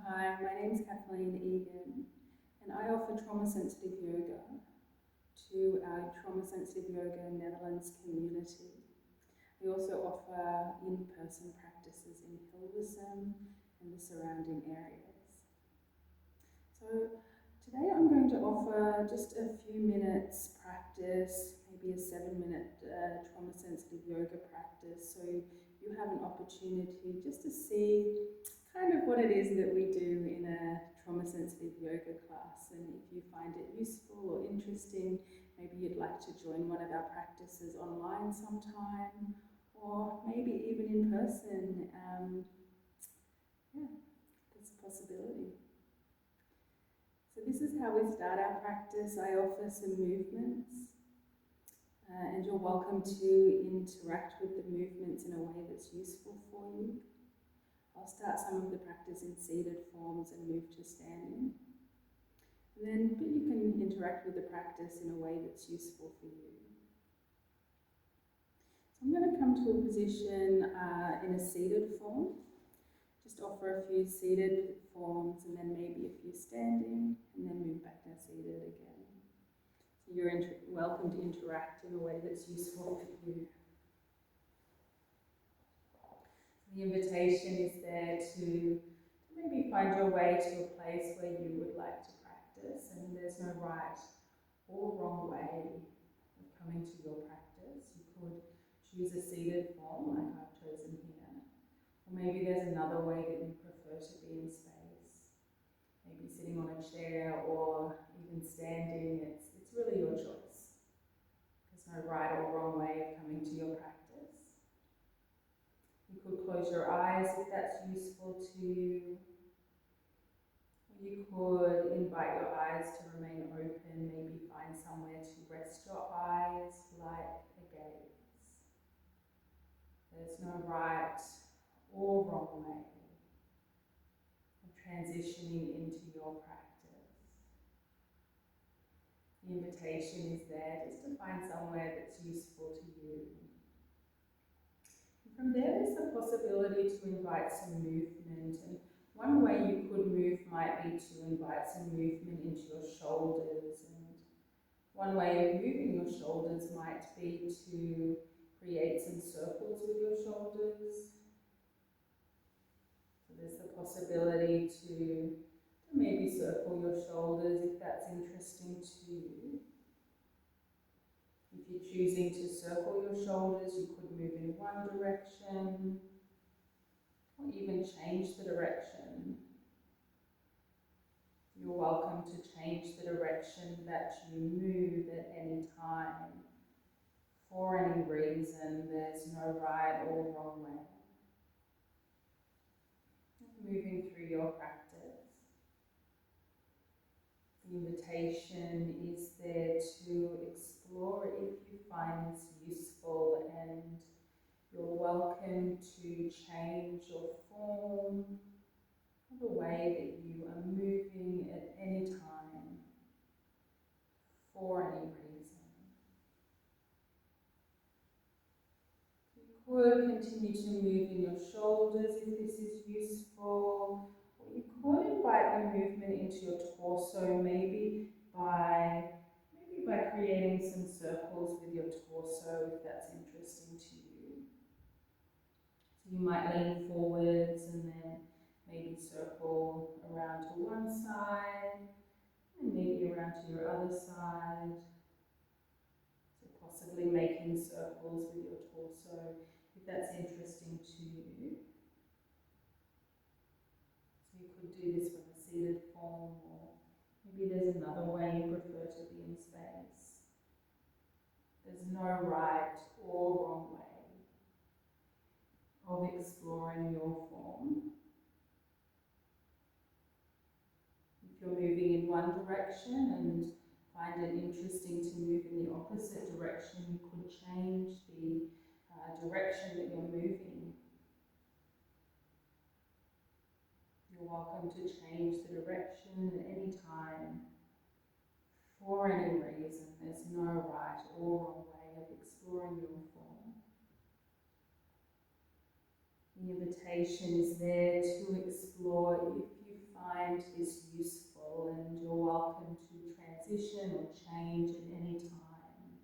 Hi, my name is Kathleen Egan, and I offer trauma-sensitive yoga to our trauma-sensitive yoga Netherlands community. We also offer in-person practices in Hilversum and the surrounding areas. So today I'm going to offer just a few minutes practice, maybe a 7-minute trauma-sensitive yoga practice, so you have an opportunity just to see kind of what it is that we do in a trauma-sensitive yoga class, and if you find it useful or interesting, maybe you'd like to join one of our practices online sometime, or maybe even in person. Yeah, there's a possibility. So this is how we start our practice. I offer some movements, and you're welcome to interact with the movements in a way that's useful for you. I'll start some of the practice in seated forms and move to standing. But you can interact with the practice in a way that's useful for you. So I'm going to come to a position in a seated form. Just offer a few seated forms and then maybe a few standing, and then move back to seated again. So you're welcome to interact in a way that's useful for you. The invitation is there to maybe find your way to a place where you would like to practice, and there's no right or wrong way of coming to your practice. You could choose a seated form like I've chosen here, or maybe there's another way that you prefer to be in space. Maybe sitting on a chair or even standing, it's really your choice. There's no right or wrong way of coming to your practice. You could close your eyes if that's useful to you. You could invite your eyes to remain open, maybe find somewhere to rest your eyes like a gaze. There's no right or wrong way of transitioning into your practice. The invitation is there just to find somewhere that's useful to you. From there, there's the possibility to invite some movement, and one way you could move might be to invite some movement into your shoulders, and one way of moving your shoulders might be to create some circles with your shoulders. So there's the possibility to maybe circle your shoulders if that's interesting to you. If you're choosing to circle your shoulders, you could move in one direction, or even change the direction. You're welcome to change the direction that you move at any time. For any reason, there's no right or wrong way. Moving through your practice. The invitation is there to explore if you find this useful, and you're welcome to change your form or the way that you are moving at any time for any reason. You could continue to move in your shoulders if this is useful, or you could invite the movement into your torso, maybe by creating some circles with your torso if that's interesting to you. So you might lean forwards and then maybe circle around to one side and maybe around to your other side. So possibly making circles with your torso if that's interesting to you. So you could do this from a seated form, or maybe there's another way you prefer to be in space. There's no right or wrong way of exploring your form. If you're moving in one direction and find it interesting to move in the opposite direction, you could change the direction that you're moving. You're welcome to change the direction at any time for any reason. There's no right or wrong way of exploring your form. The invitation is there to explore if you find this useful, and you're welcome to transition or change at any time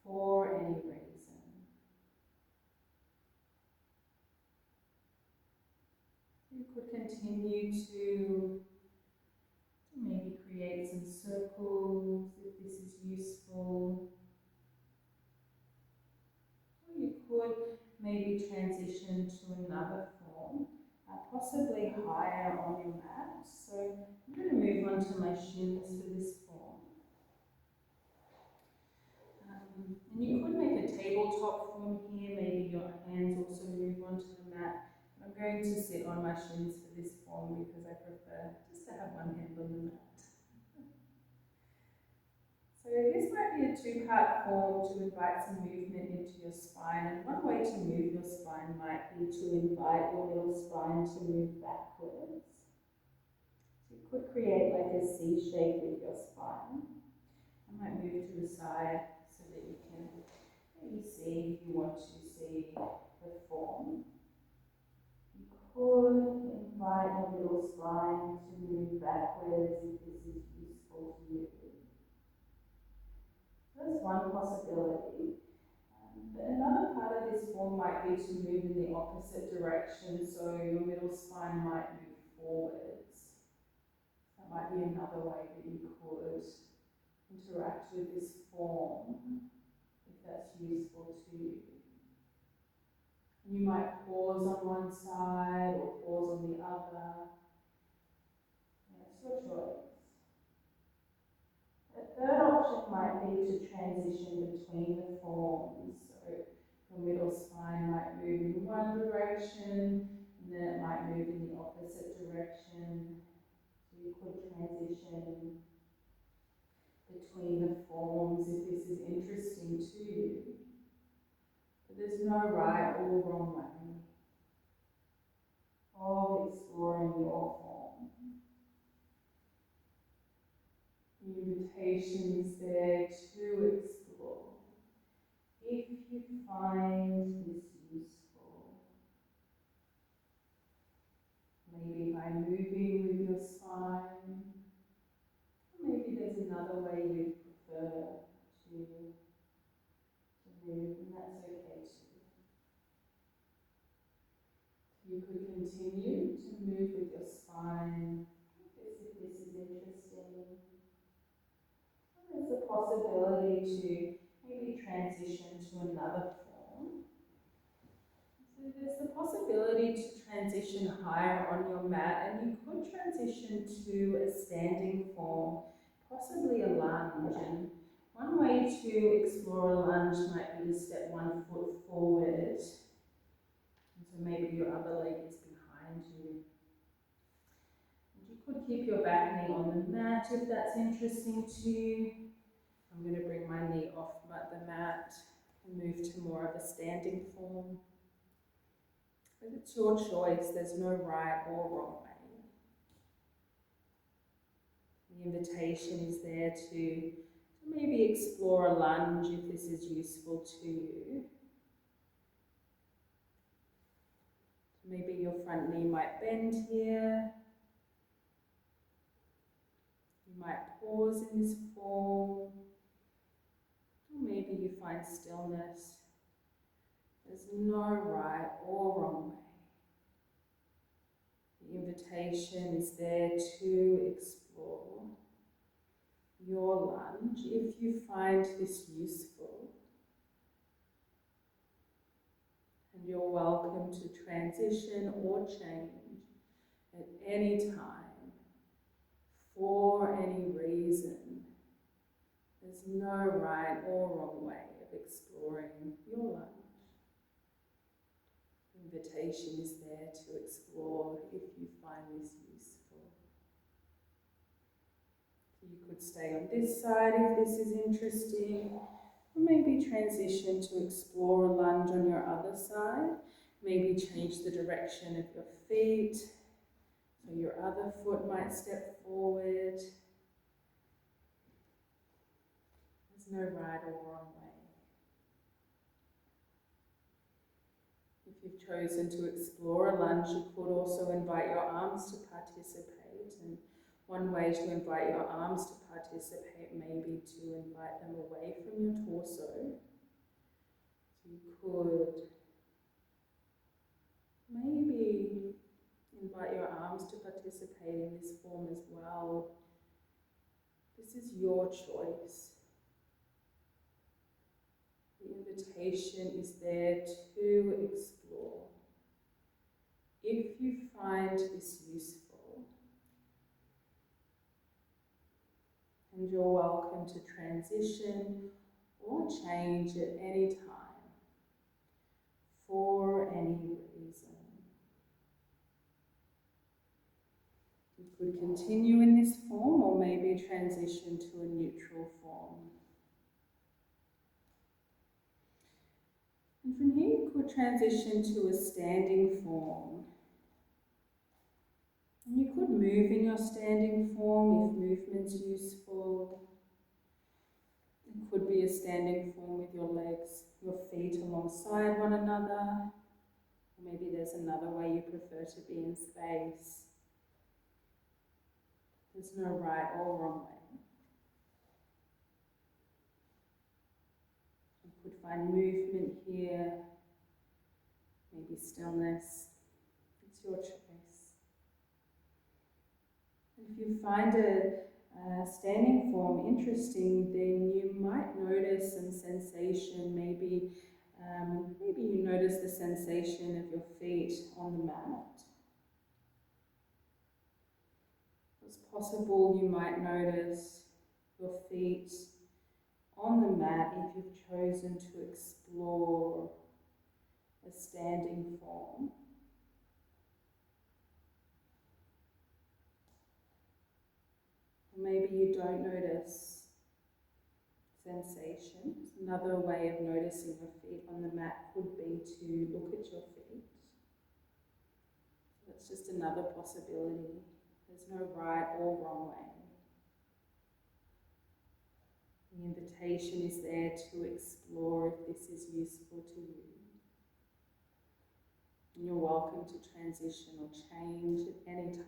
for any reason. You could continue to maybe create some circles if this is useful. Or you could maybe transition to another form, possibly higher on your mat. So I'm going to move on to my shins for this form. And you could make a tabletop form here, maybe your hands also move onto the mat. I'm going to sit on my shins for this form because I prefer just to have one hand on the mat. So this might be a two-part form to invite some movement into your spine, and one way to move your spine might be to invite your middle spine to move backwards. So you could create like a C shape with your spine. I might move to the side so that you can maybe see if you want to see the form. You could invite your middle spine to move backwards if this is useful to you. That's one possibility. But another part of this form might be to move in the opposite direction, so your middle spine might move forwards. That might be another way that you could interact with this form, if that's useful to you. You might pause on one side or pause on the other. It's your choice. A third option might be to transition between the forms. So your middle spine might move in one direction, and then it might move in the opposite direction. So you could transition between the forms if this is interesting to you. But there's no right or wrong way of exploring your form. The invitation is there to explore. If you find this useful, maybe by moving with your spine, or maybe there's another way you prefer to move, and that's okay too. You could continue to move with your spine if this is interesting. There's a possibility to maybe transition to another form. So there's the possibility to transition higher on your mat, and you could transition to a standing form, possibly a lunge. And one way to explore a lunge might be to step one foot forward, and so maybe your other leg is behind you. And you could keep your back knee on the mat if that's interesting to you. I'm going to bring my knee off the mat and move to more of a standing form. But it's your choice, there's no right or wrong way. The invitation is there to maybe explore a lunge if this is useful to you. Maybe your front knee might bend here. You might pause in this form. Or maybe you find stillness. There's no right or wrong way. The invitation is there to explore your lunge if you find this useful. And you're welcome to transition or change at any time for any reason. There's no right or wrong way of exploring your lunge. The invitation is there to explore if you find this useful. You could stay on this side if this is interesting, or maybe transition to explore a lunge on your other side. Maybe change the direction of your feet, so your other foot might step forward. There's no right or wrong way. If you've chosen to explore a lunge, you could also invite your arms to participate. And one way to invite your arms to participate may be to invite them away from your torso. So you could maybe invite your arms to participate in this form as well. This is your choice. The invitation is there to explore. If you find this useful, and you're welcome to transition or change at any time for any reason. You could continue in this form or maybe transition to a neutral form. And from here you could transition to a standing form. And you could move in your standing form if movement's useful. It could be a standing form with your legs, your feet alongside one another. Or maybe there's another way you prefer to be in space. There's no right or wrong way. You could find movement here, maybe stillness. It's your choice. And if you find a standing form interesting, then you might notice some sensation. Maybe you notice the sensation of your feet on the mat. It's possible you might notice your feet on the mat if you've chosen to explore a standing form. Or maybe you don't notice sensations. Another way of noticing your feet on the mat could be to look at your feet. That's just another possibility. There's no right or wrong way. The invitation is there to explore if this is useful to you. And you're welcome to transition or change at any time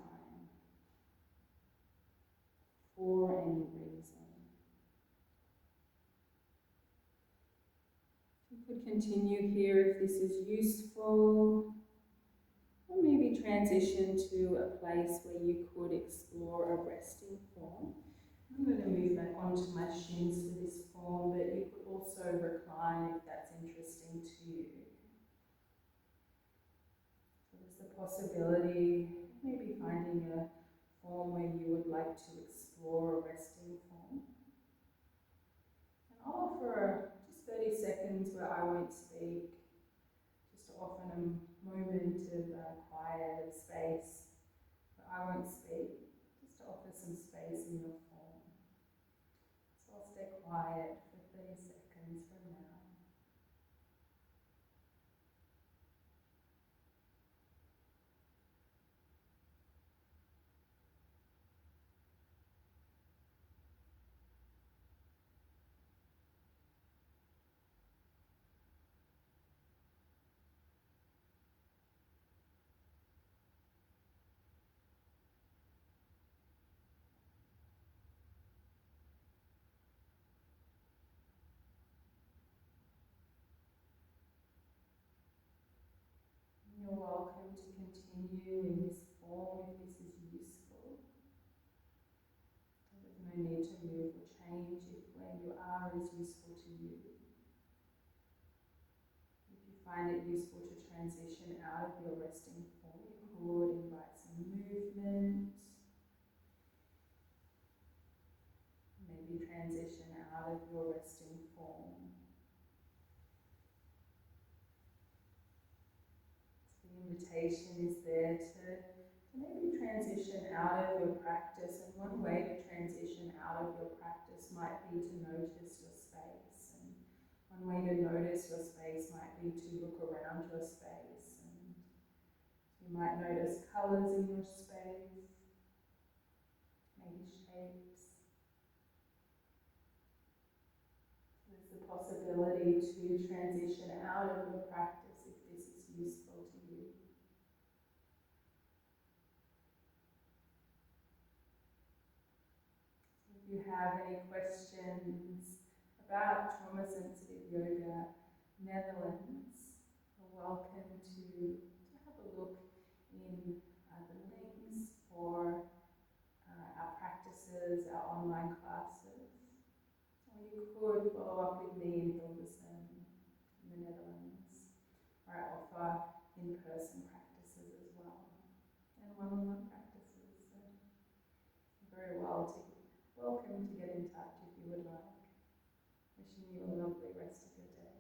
for any reason. You could continue here if this is useful, or maybe transition to a place where you could explore a resting form. I'm going to move back onto my shins for this form, but you could also recline if that's interesting to you. So there's the possibility of maybe finding a form where you would like to explore a resting form. And I'll offer just 30 seconds where I won't speak, just to offer a moment of quiet, of space, where I won't speak, just to offer some space in your form. So I'll stay quiet for 30 seconds from now. You're welcome to continue in this form if this is useful. There's no need to move or change if where you are is useful to you. If you find it useful to transition out of your resting form, you could invite some movement. Maybe transition out of your resting form. The invitation is there to maybe transition out of your practice, and one way to transition out of your practice might be to notice your space, and one way to notice your space might be to look around your space, and you might notice colours in your space, maybe shapes. There's the possibility to transition out of your practice if this is useful. have any questions about trauma-sensitive yoga Netherlands, you're welcome to have a look in the links for our practices, our online classes. Or you could follow up with me in TSYN in the Netherlands, where I offer in-person practices as well, and one-on-one practices. So you're very welcome to get in touch if you would like. Wishing you a lovely rest of your day.